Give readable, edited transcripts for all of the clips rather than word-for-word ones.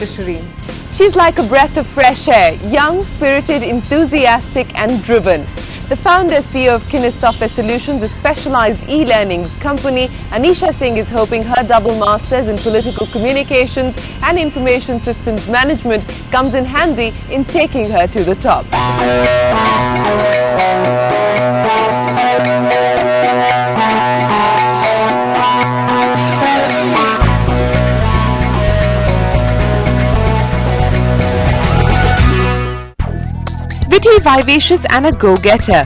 Shireen. She's like a breath of fresh air, young, spirited, enthusiastic and driven. The founder CEO of Kinis Software Solutions, a specialized e-learnings company, Anisha Singh is hoping her double masters in political communications and information systems management comes in handy in taking her to the top. Witty, vivacious and a go-getter.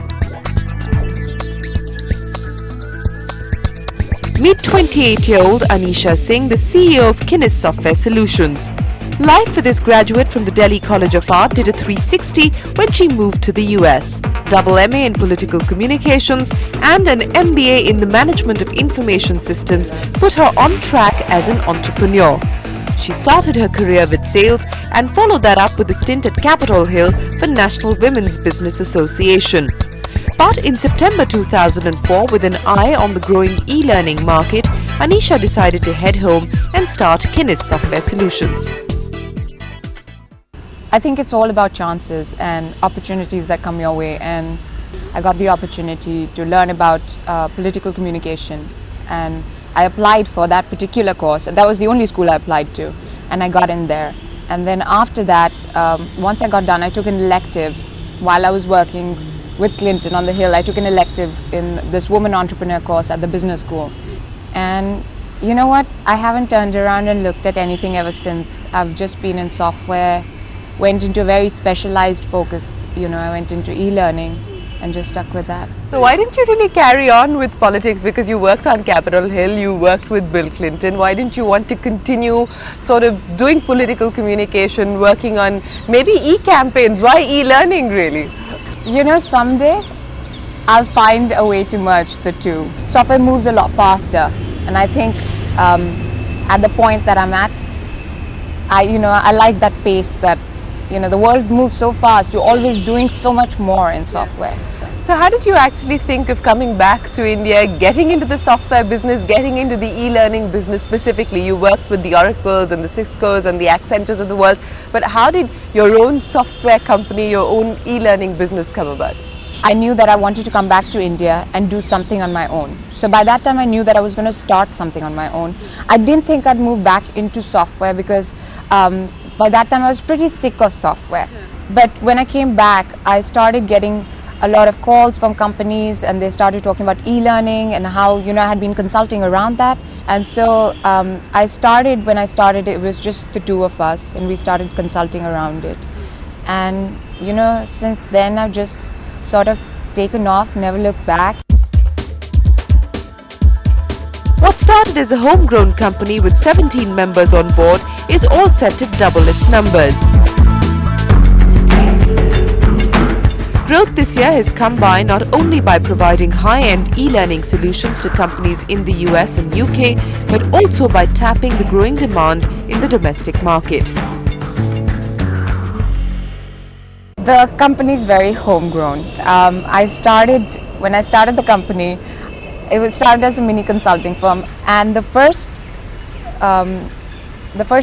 Meet 28-year-old Anisha Singh, the CEO of Kinis Software Solutions. Life for this graduate from the Delhi College of Art did a 360 when she moved to the US. Double MA in Political Communications and an MBA in the Management of Information Systems put her on track as an entrepreneur. She started her career with sales and followed that up with a stint at Capitol Hill for National Women's Business Association. But in September 2004, with an eye on the growing e-learning market, Anisha decided to head home and start Kinis Software Solutions. I think it's all about chances and opportunities that come your way, and I got the opportunity to learn about political communication, and I applied for that particular course. That was the only school I applied to, and I got in there. And then after that, once I got done, I took an elective while I was working with Clinton on the Hill. I took an elective in this woman entrepreneur course at the business school. And you know what? I haven't turned around and looked at anything ever since. I've just been in software, went into a very specialized focus. I went into e-learning and just stuck with that. So why didn't you really carry on with politics? Because you worked on Capitol Hill, you worked with Bill Clinton. Why didn't you want to continue sort of doing political communication, working on maybe e-campaigns? Why e-learning really? Someday I'll find a way to merge the two. Software moves a lot faster, and I think at the point that I'm at, I like that pace that the world moves so fast. You're always doing so much more in software. So how did you actually think of coming back to India, getting into the software business, getting into the e-learning business specifically? You worked with the Oracles and the Ciscos and the Accentures of the world, but how did your own software company, your own e-learning business come about? I knew that I wanted to come back to India and do something on my own. So by that time I knew that I was going to start something on my own. I didn't think I'd move back into software because by that time I was pretty sick of software. But when I came back, I started getting a lot of calls from companies, and they started talking about e-learning and how I had been consulting around that. And so when I started, it was just the two of us, and we started consulting around it. And since then I've just sort of taken off, never looked back. What started as a homegrown company with 17 members on board is all set to double its numbers. Growth this year has come by not only by providing high-end e-learning solutions to companies in the US and UK, but also by tapping the growing demand in the domestic market. The company is very homegrown. When I started the company, it was started as a mini consulting firm, and the first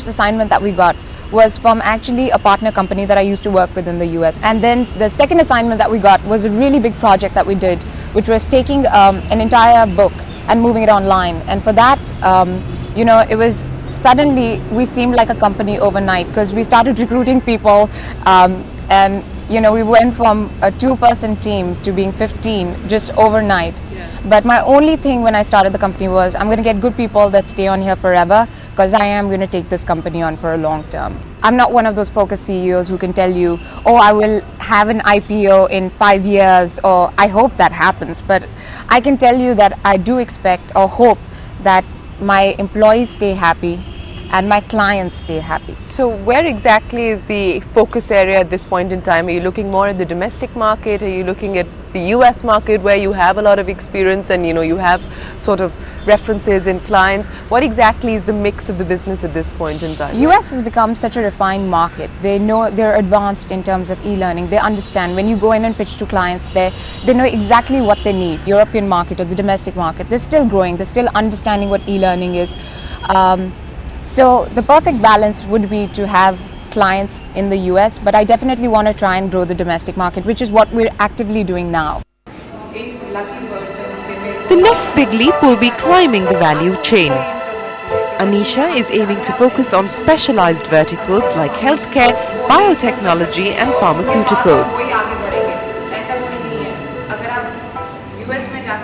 assignment that we got was from actually a partner company that I used to work with in the US. And then the second assignment that we got was a really big project that we did, which was taking an entire book and moving it online. And for that, it was suddenly we seemed like a company overnight, because we started recruiting people, and we went from a 2-person team to being 15 just overnight. But my only thing when I started the company was, I'm going to get good people that stay on here forever, because I am going to take this company on for a long term. I'm not one of those focused CEOs who can tell you, oh, I will have an IPO in 5 years, or I hope that happens. But I can tell you that I do expect or hope that my employees stay happy and my clients stay happy. So where exactly is the focus area at this point in time? Are you looking more at the domestic market? Are you looking at the US market, where you have a lot of experience and you have sort of references in clients? What exactly is the mix of the business at this point in time? US has become such a refined market. They know they're advanced in terms of e-learning. They understand when you go in and pitch to clients, they know exactly what they need. European market or the domestic market, they're still growing. They're still understanding what e-learning is. So the perfect balance would be to have clients in the US, but I definitely want to try and grow the domestic market, which is what we're actively doing now. The next big leap will be climbing the value chain. Anisha is aiming to focus on specialized verticals like healthcare, biotechnology and pharmaceuticals.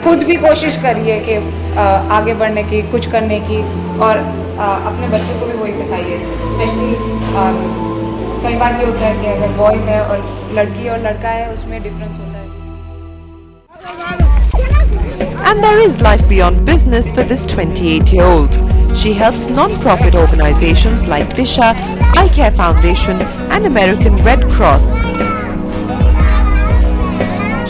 खुद भी कोशिश करिए कि आगे बढ़ने की, कुछ करने की, और अपने बच्चों को भी वही सिखाइए. स्पेशली कई बार ये होता है कि अगर बॉय है और लड़का है उसमें डिफरेंस होता है. And there is life beyond business for this 28-year-old. She helps non-profit organizations like Disha, Eye Care Foundation and American Red Cross.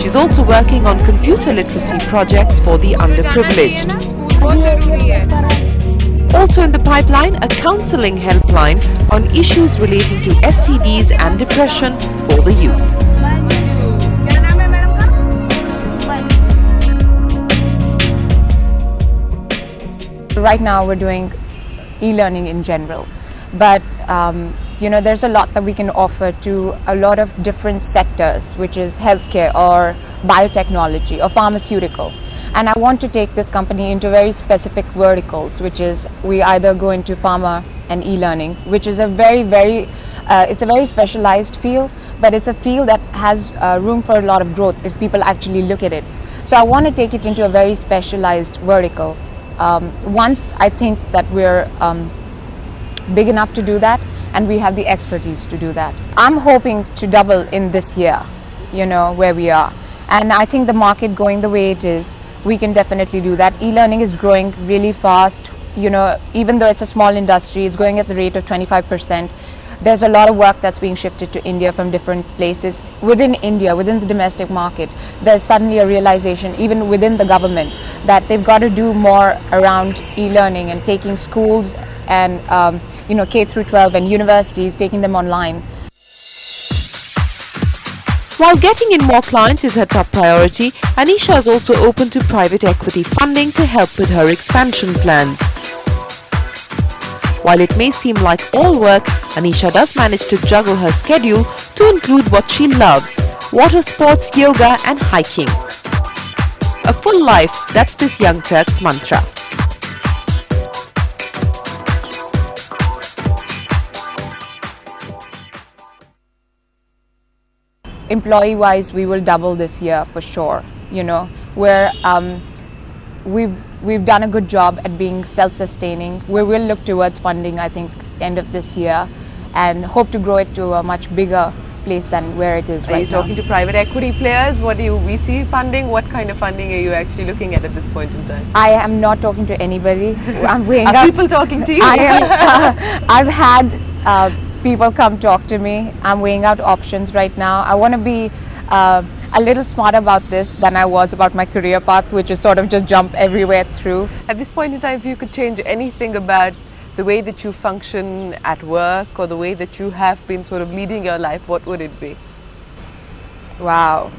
She's also working on computer literacy projects for the underprivileged. Also in the pipeline, a counseling helpline on issues relating to STDs and depression for the youth. Right now we're doing e-learning in general, but there's a lot that we can offer to a lot of different sectors, which is healthcare or biotechnology or pharmaceutical. And I want to take this company into very specific verticals, which is we either go into pharma and e-learning, which is a it's a very specialized field, but it's a field that has room for a lot of growth if people actually look at it. So I want to take it into a very specialized vertical. Once I think that we're big enough to do that and we have the expertise to do that. I'm hoping to double in this year, where we are. And I think the market going the way it is, we can definitely do that. E-learning is growing really fast. Even though it's a small industry, it's going at the rate of 25%. There's a lot of work that's being shifted to India from different places. Within India, within the domestic market, there's suddenly a realization, even within the government, that they've got to do more around e-learning and taking schools and K through 12 and universities, taking them online. While getting in more clients is her top priority, Anisha is also open to private equity funding to help with her expansion plans. While it may seem like all work, Anisha does manage to juggle her schedule to include what she loves: water sports, yoga and hiking. A full life, that's this young Turk's mantra. Employee wise, we will double this year for sure, where we've done a good job at being self-sustaining. We will look towards funding, I think, end of this year, and hope to grow it to a much bigger place than where it is right now. Are you talking to private equity players? What do you VC funding? What kind of funding are you actually looking at this point in time? I am not talking to anybody. I'm weighing Are out. people talking to you? I've had people come talk to me. I'm weighing out options right now. I want to be a little smarter about this than I was about my career path, which is sort of just jump everywhere through. At this point in time, if you could change anything about the way that you function at work or the way that you have been sort of leading your life, what would it be? Wow.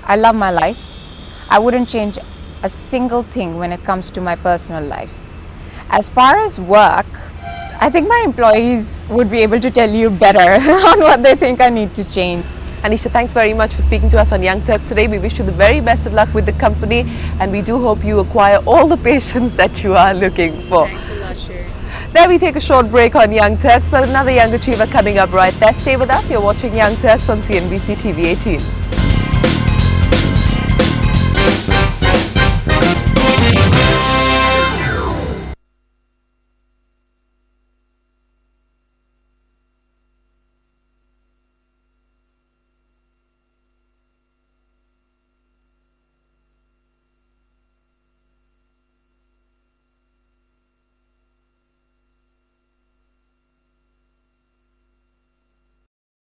I love my life. I wouldn't change a single thing when it comes to my personal life. As far as work, I think my employees would be able to tell you better on what they think I need to change. Anisha, thanks very much for speaking to us on Young Turks today. We wish you the very best of luck with the company, and we do hope you acquire all the patience that you are looking for. Thanks a lot, Sher. There we take a short break on Young Turks, but another young achiever coming up right there. Stay with us. You're watching Young Turks on CNBC TV 18.